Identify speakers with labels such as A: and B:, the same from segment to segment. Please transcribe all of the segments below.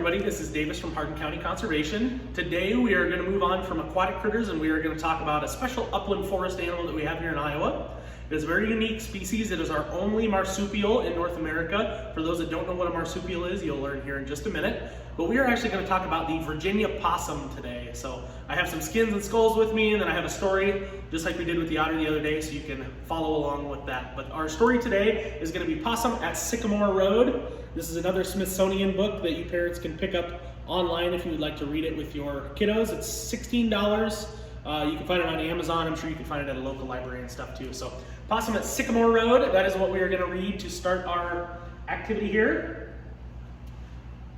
A: Everybody, this is Davis from Hardin County Conservation. Today we are going to move on from aquatic critters and we are going to talk about a special upland forest animal that we have here in Iowa. It is a very unique species. It is our only marsupial in North America. For those that don't know what a marsupial is, you'll learn here in just a minute. But we are actually going to talk about the Virginia opossum today. So I have some skins and skulls with me, and then I have a story, just like we did with the otter the other day, so you can follow along with that. But our story today is going to be Possum at Sycamore Road. This is another Smithsonian book that you parents can pick up online if you would like to read it with your kiddos. It's $16. You can find it on Amazon. I'm sure you can find it at a local library and stuff too. So Possum at Sycamore Road, that is what we are going to read to start our activity here.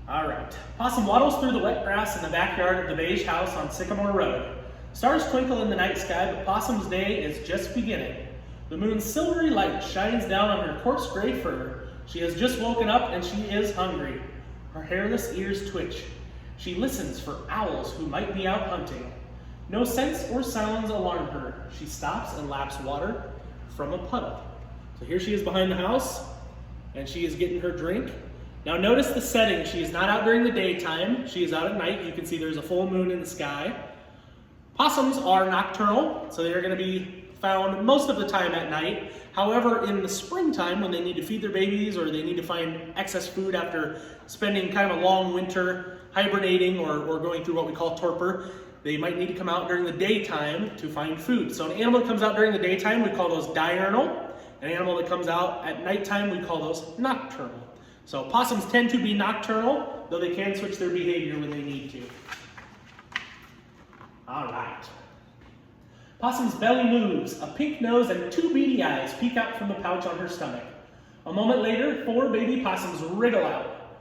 A: All right. Possum waddles through the wet grass in the backyard of the beige house on Sycamore Road. Stars twinkle in the night sky, but Possum's day is just beginning. The moon's silvery light shines down on her coarse gray fur. She has just woken up and she is hungry. Her hairless ears twitch. She listens for owls who might be out hunting. No scents or sounds alarm her. She stops and laps water from a puddle. So here she is behind the house and she is getting her drink. Now notice the setting. She is not out during the daytime. She is out at night. You can see there's a full moon in the sky. Possums are nocturnal, so they are going to be found most of the time at night. However, in the springtime, when they need to feed their babies or they need to find excess food after spending kind of a long winter hibernating or going through what we call torpor, they might need to come out during the daytime to find food. So an animal that comes out during the daytime, we call those diurnal. An animal that comes out at nighttime, we call those nocturnal. So possums tend to be nocturnal, though they can switch their behavior when they need to. All right. Possum's belly moves. A pink nose and two beady eyes peek out from the pouch on her stomach. A moment later, 4 baby possums wriggle out.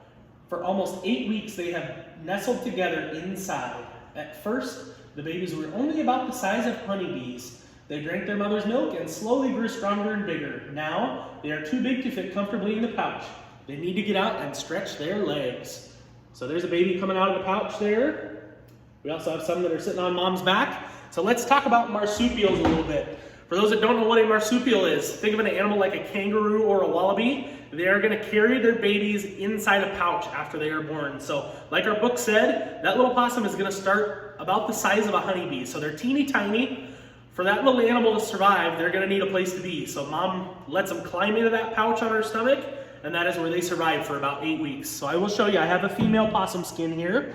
A: For almost 8 weeks, they have nestled together inside. At first, the babies were only about the size of honeybees. They drank their mother's milk and slowly grew stronger and bigger. Now, they are too big to fit comfortably in the pouch. They need to get out and stretch their legs. So there's a baby coming out of the pouch there. We also have some that are sitting on mom's back. So let's talk about marsupials a little bit. For those that don't know what a marsupial is, think of an animal like a kangaroo or a wallaby. They are going to carry their babies inside a pouch after they are born. So like our book said, that little possum is going to start about the size of a honeybee. So they're teeny tiny. For that little animal to survive, they're going to need a place to be. So mom lets them climb into that pouch on her stomach, and that is where they survive for about 8 weeks. So I will show you, I have a female possum skin here.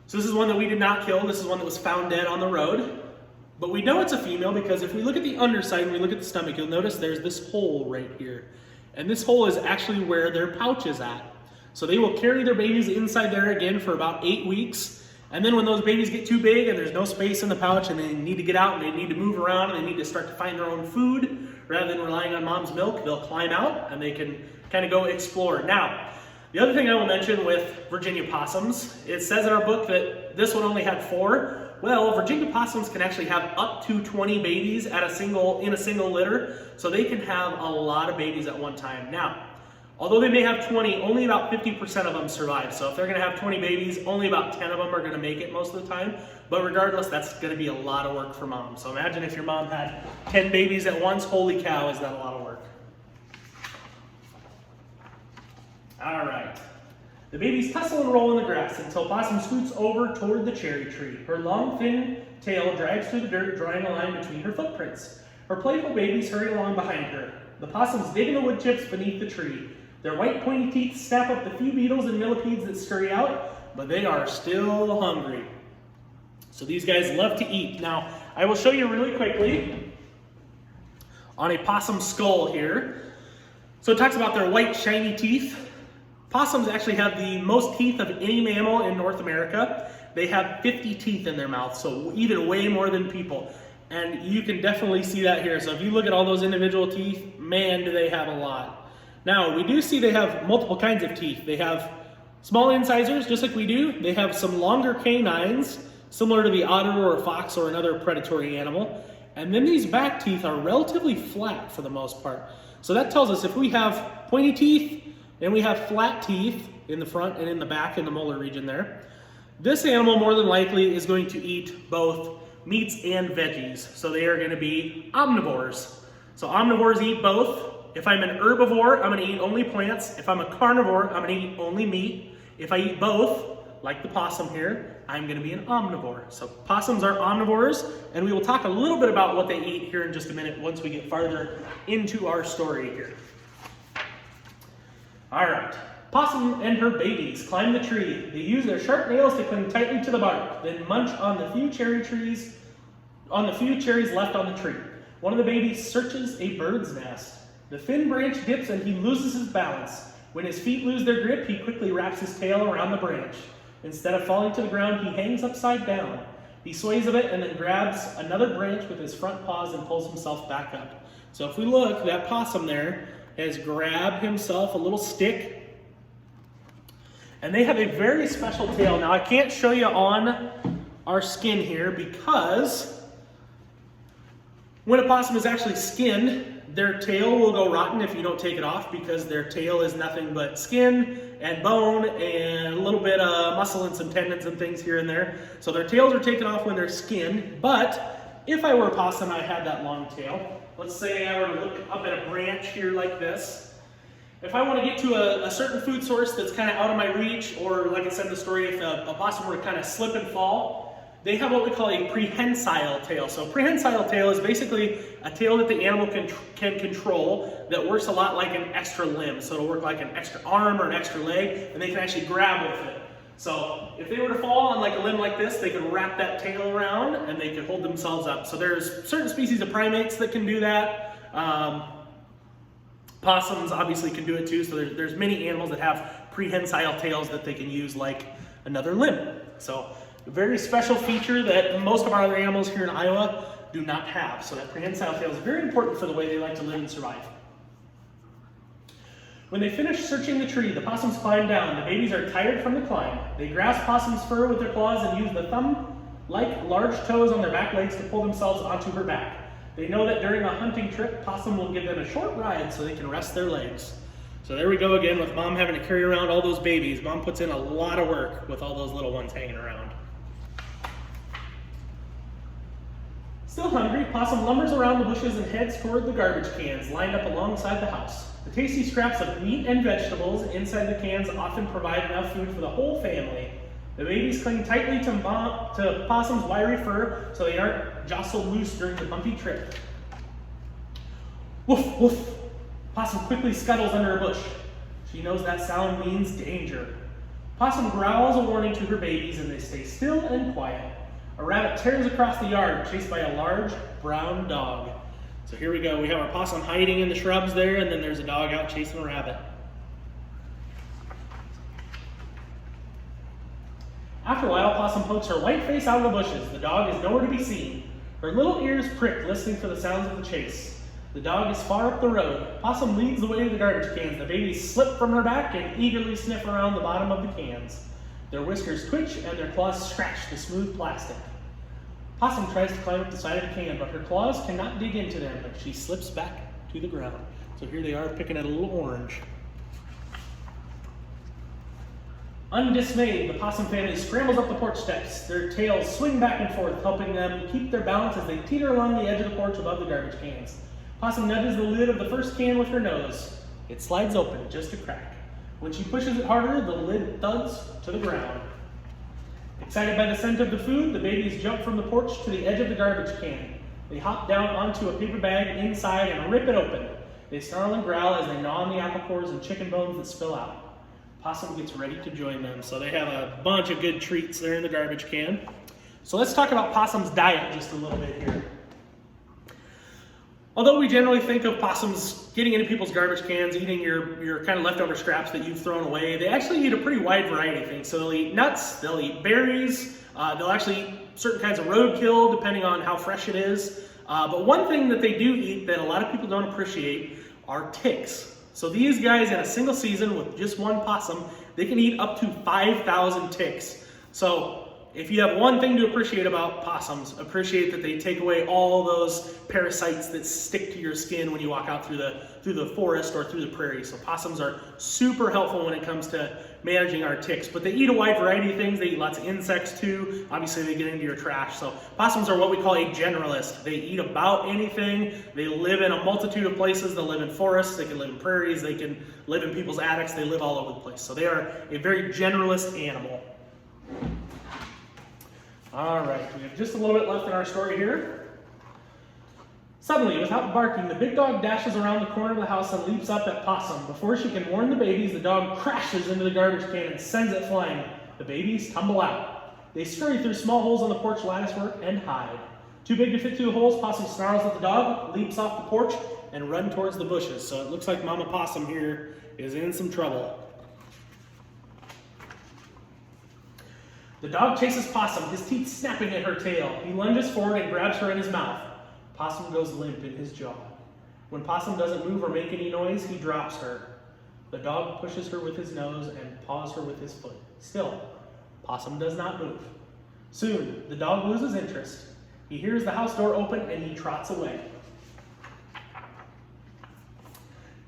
A: So this is one that we did not kill. This is one that was found dead on the road. But we know it's a female because if we look at the underside and we look at the stomach, you'll notice there's this hole right here. And this hole is actually where their pouch is at. So they will carry their babies inside there again for about 8 weeks. And then when those babies get too big and there's no space in the pouch and they need to get out and they need to move around and they need to start to find their own food, rather than relying on mom's milk, they'll climb out and they can kind of go explore. Now, the other thing I will mention with Virginia opossums, it says in our book that this one only had 4. Well, Virginia opossums can actually have up to 20 babies in a single litter, so they can have a lot of babies at one time. Now, although they may have 20, only about 50% of them survive. So if they're going to have 20 babies, only about 10 of them are going to make it most of the time. But regardless, that's going to be a lot of work for mom. So imagine if your mom had 10 babies at once. Holy cow, is that a lot of work. All right. The babies tussle and roll in the grass until Possum scoots over toward the cherry tree. Her long, thin tail drags through the dirt, drawing a line between her footprints. Her playful babies hurry along behind her. The possums dig in the wood chips beneath the tree. Their white pointy teeth snap up the few beetles and millipedes that scurry out, but they are still hungry. So these guys love to eat. Now, I will show you really quickly on a possum skull here. So it talks about their white shiny teeth. Possums actually have the most teeth of any mammal in North America. They have 50 teeth in their mouth, so even way more than people. And you can definitely see that here. So if you look at all those individual teeth, man, do they have a lot. Now, we do see they have multiple kinds of teeth. They have small incisors, just like we do. They have some longer canines, similar to the otter or a fox or another predatory animal. And then these back teeth are relatively flat for the most part. So that tells us if we have pointy teeth and we have flat teeth in the front and in the back in the molar region there, this animal more than likely is going to eat both meats and veggies. So they are going to be omnivores. So omnivores eat both. if I'm an herbivore, I'm gonna eat only plants. If I'm a carnivore, I'm gonna eat only meat. If I eat both, like the possum here, I'm gonna be an omnivore. So possums are omnivores, and we will talk a little bit about what they eat here in just a minute once we get farther into our story here. All right, possum and her babies climb the tree. They use their sharp nails to cling tightly to the bark, then munch on the few cherries left on the tree. One of the babies searches a bird's nest. The thin branch dips and he loses his balance. When his feet lose their grip, he quickly wraps his tail around the branch. Instead of falling to the ground, he hangs upside down. He sways a bit and then grabs another branch with his front paws and pulls himself back up. So if we look, that possum there has grabbed himself a little stick. And they have a very special tail. Now I can't show you on our skin here because when a possum is actually skinned, their tail will go rotten if you don't take it off, because their tail is nothing but skin and bone and a little bit of muscle and some tendons and things here and there. So their tails are taken off when they're skinned. But if I were a possum, I had that long tail. Let's say I were to look up at a branch here like this. If I want to get to a certain food source that's kind of out of my reach, or like I said in the story, if a possum were to kind of slip and fall, they have what we call a prehensile tail. So prehensile tail is basically a tail that the animal can control that works a lot like an extra limb. So it'll work like an extra arm or an extra leg, and they can actually grab with it. So if they were to fall on like a limb like this, they could wrap that tail around and they could hold themselves up. So there's certain species of primates that can do that. Possums obviously can do it too. So there's many animals that have prehensile tails that they can use like another limb. So a very special feature that most of our other animals here in Iowa do not have. So that prehensile tail is very important for the way they like to live and survive. When they finish searching the tree, the possums climb down. The babies are tired from the climb. They grasp possum's fur with their claws and use the thumb-like large toes on their back legs to pull themselves onto her back. They know that during a hunting trip, possum will give them a short ride so they can rest their legs. So there we go again with mom having to carry around all those babies. Mom puts in a lot of work with all those little ones hanging around. Still hungry, possum lumbers around the bushes and heads toward the garbage cans lined up alongside the house. The tasty scraps of meat and vegetables inside the cans often provide enough food for the whole family. The babies cling tightly to possum's wiry fur so they aren't jostled loose during the bumpy trip. Woof, woof. Possum quickly scuttles under a bush. She knows that sound means danger. Possum growls a warning to her babies and they stay still and quiet. A rabbit tears across the yard, chased by a large brown dog. So here we go. We have our possum hiding in the shrubs there, and then there's a dog out chasing a rabbit. After a while, possum pokes her white face out of the bushes. The dog is nowhere to be seen. Her little ears prick, listening for the sounds of the chase. The dog is far up the road. Possum leads the way to the garbage cans. The babies slip from her back and eagerly sniff around the bottom of the cans. Their whiskers twitch and their claws scratch the smooth plastic. Possum tries to climb up the side of the can, but her claws cannot dig into them, but she slips back to the ground. So here they are picking at a little orange. Undismayed, the possum family scrambles up the porch steps. Their tails swing back and forth, helping them keep their balance as they teeter along the edge of the porch above the garbage cans. Possum nudges the lid of the first can with her nose. It slides open, just a crack. When she pushes it harder, the lid thuds to the ground. Excited by the scent of the food, the babies jump from the porch to the edge of the garbage can. They hop down onto a paper bag inside and rip it open. They snarl and growl as they gnaw on the apple cores and chicken bones that spill out. Possum gets ready to join them. So they have a bunch of good treats there in the garbage can. So let's talk about possum's diet just a little bit here. Although we generally think of possums getting into people's garbage cans, eating your kind of leftover scraps that you've thrown away, they actually eat a pretty wide variety of things. So they'll eat nuts, they'll eat berries, they'll actually eat certain kinds of roadkill depending on how fresh it is. But one thing that they do eat that a lot of people don't appreciate are ticks. So these guys in a single season with just one possum, they can eat up to 5,000 ticks. So if you have one thing to appreciate about possums, appreciate that they take away all those parasites that stick to your skin when you walk out through the forest or through the prairie. So possums are super helpful when it comes to managing our ticks, but they eat a wide variety of things. They eat lots of insects too. Obviously they get into your trash. So possums are what we call a generalist. They eat about anything. They live in a multitude of places. They live in forests, they can live in prairies, they can live in people's attics, they live all over the place. So they are a very generalist animal. All right, we have just a little bit left in our story here. Suddenly, without barking, the big dog dashes around the corner of the house and leaps up at Possum. Before she can warn the babies, the dog crashes into the garbage can and sends it flying. The babies tumble out. They scurry through small holes on the porch latticework and hide. Too big to fit through the holes, Possum snarls at the dog, leaps off the porch, and runs towards the bushes. So it looks like Mama Possum here is in some trouble. The dog chases Possum, his teeth snapping at her tail. He lunges forward and grabs her in his mouth. Possum goes limp in his jaw. When Possum doesn't move or make any noise, he drops her. The dog pushes her with his nose and paws her with his foot. Still, Possum does not move. Soon, the dog loses interest. He hears the house door open and he trots away.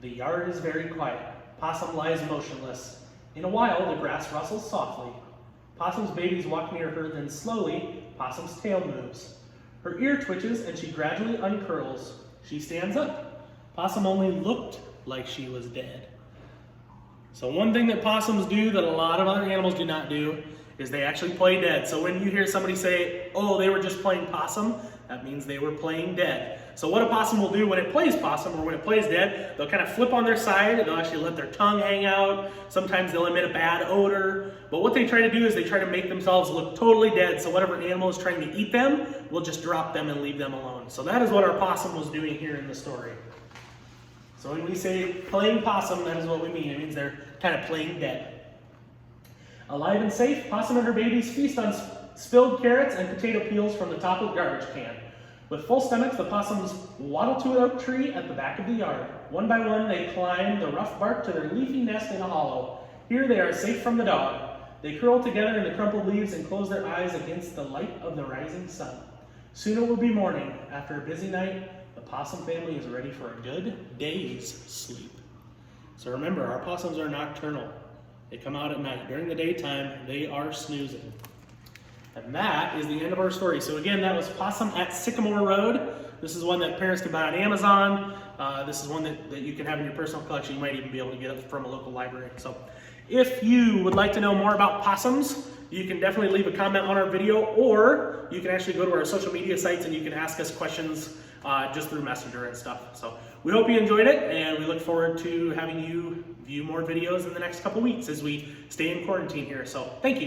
A: The yard is very quiet. Possum lies motionless. In a while, the grass rustles softly. Possum's babies walk near her, then slowly, Possum's tail moves. Her ear twitches and she gradually uncurls. She stands up. Possum only looked like she was dead. So one thing that possums do that a lot of other animals do not do is they actually play dead. So when you hear somebody say, oh, they were just playing possum, that means they were playing dead. So what a possum will do when it plays possum or when it plays dead, they'll kind of flip on their side, they'll actually let their tongue hang out, sometimes they'll emit a bad odor, but what they try to do is they try to make themselves look totally dead, so whatever animal is trying to eat them, will just drop them and leave them alone. So that is what our possum was doing here in the story. So when we say playing possum, that is what we mean. It means they're kind of playing dead. Alive and safe, Possum and her babies feast on spilled carrots and potato peels from the top of the garbage can. With full stomachs, the possums waddle to an oak tree at the back of the yard. One by one, they climb the rough bark to their leafy nest in a hollow. Here they are safe from the dog. They curl together in the crumpled leaves and close their eyes against the light of the rising sun. Soon it will be morning. After a busy night, the possum family is ready for a good day's sleep. So remember, our possums are nocturnal. They come out at night. During the daytime, they are snoozing. And that is the end of our story. So again, that was Possum at Sycamore Road. This is one that parents can buy on Amazon. This is one that you can have in your personal collection. You might even be able to get it from a local library. So if you would like to know more about possums, you can definitely leave a comment on our video, or you can actually go to our social media sites and you can ask us questions just through Messenger and stuff. So we hope you enjoyed it, and we look forward to having you view more videos in the next couple weeks as we stay in quarantine here. So thank you.